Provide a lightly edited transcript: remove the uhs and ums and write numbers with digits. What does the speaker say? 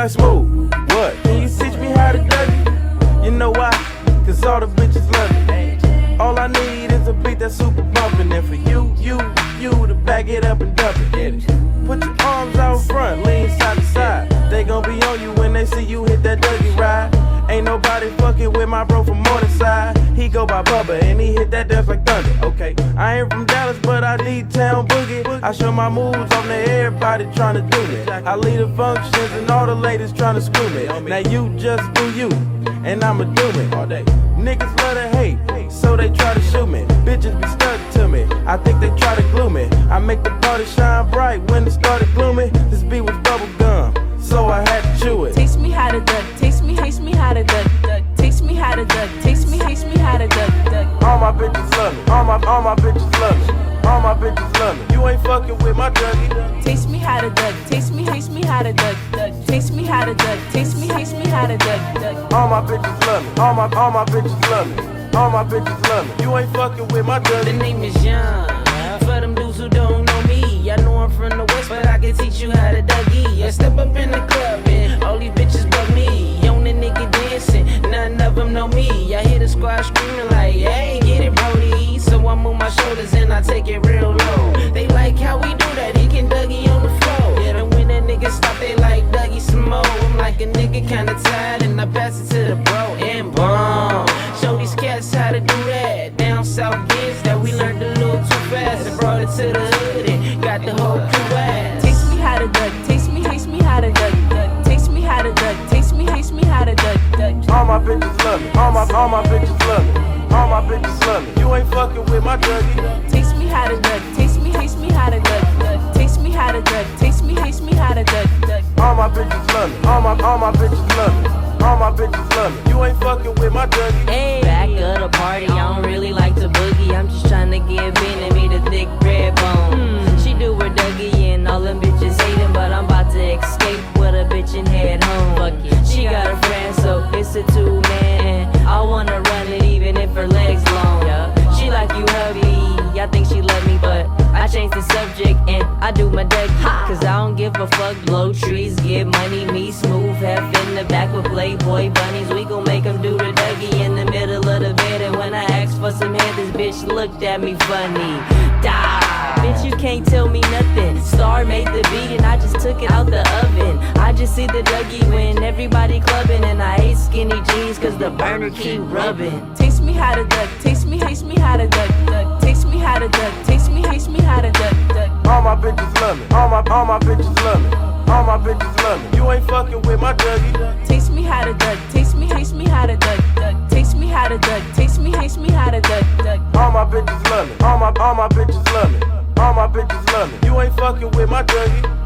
like smooth. What? Can you teach me how to Dougie? You know why? Cause all the bitches love it. All I need is a beat that's super bumpin'. And for you to back it up and dump it. Put your arms out front, lean side to side. They gon' be on you when they see you hit that Dougie ride. Ain't nobody fucking with my bro from Morningside. He go by Bubba and he hit that dance like thunder. Okay, I ain't from Dallas, but I need town boogie. I show my moves on to everybody tryna do me. I lead the functions and all the ladies tryna screw me. Now you just do you, and I'ma do it all day. Niggas love to hate, so they try to shoot me. Bitches be stuck to me, I think they try to glue me. I make the party shine bright when it started gloomy. This beat was bubble gum, so I had to chew it. Taste me how to duck, taste me how to duck, taste me how to duck, taste me how to duck. All my bitches love me, all my bitches love me, all my bitches love me. You ain't fucking with my Dougie. Taste me how to duck, taste me how to duck, taste me how to duck, taste me how to duck. All my bitches love me, all my bitches love me, all my bitches love me. You ain't fucking with my Dougie. The name is Young. For them dudes who don't know me, I know I'm from the West, but I can teach you how to Dougie. I step up in the club and all these bitches but me. On the nigga dancing, none of them know me. I hear the squad screaming like, hey, get it, Brody. So I move my shoulders and I take it real low. They like how we do that, he can Dougie on the floor. And when that nigga stop, they like Dougie some more. I'm like a nigga kinda tired and I pass it to the bro and boom. Show these cats how to do that. Down south kids that we learned a little too fast and brought it to the hood and got the whole crew ass. Taste me how to duck, taste me how to duck, taste me how to duck, taste me how to duck. All my bitches love me, all my bitches love me, all my bitches love me. You ain't fucking with my Dougie. Taste me how to duck, taste me how to duck, taste me how to duck, taste me how to duck. All my bitches love me, all my bitches love me, all my bitches love me. You ain't fucking with my Dougie. Hey, back of the party, I don't really like to boogie. I'm just trying to give in and me the thick red bone. She do her Dougie and all them bitches hating, but I'm about to escape with a bitch and head home. Fuck it, she got a friend, so it's a two-man. I wanna run it even if her legs long. She like you hubby, I think she love me, but I changed the subject and I do my Dougie. Cause I don't give a fuck, blow trees, get money. Me smooth, half in the back with Playboy bunnies. We gon' make them do the Dougie in the middle of the bed. And when I asked for some head, this bitch looked at me funny. Die. Bitch, you can't tell me nothing. Star made the beat and I just took it out the oven. I just see the Dougie when everybody clubbing. And I hate skinny jeans cause the burner keep rubbing. Taste me how to duck, taste me how to duck, taste me how to duck, taste me how to duck. All my bitches love me, all my bitches love me, all my bitches love me. You ain't fucking with my Dougie. Taste me how to duck, taste me how to duck, taste me how to duck, taste me how to duck. All my bitches love me, all my bitches love me, all my bitches love me. You ain't fucking with my Dougie.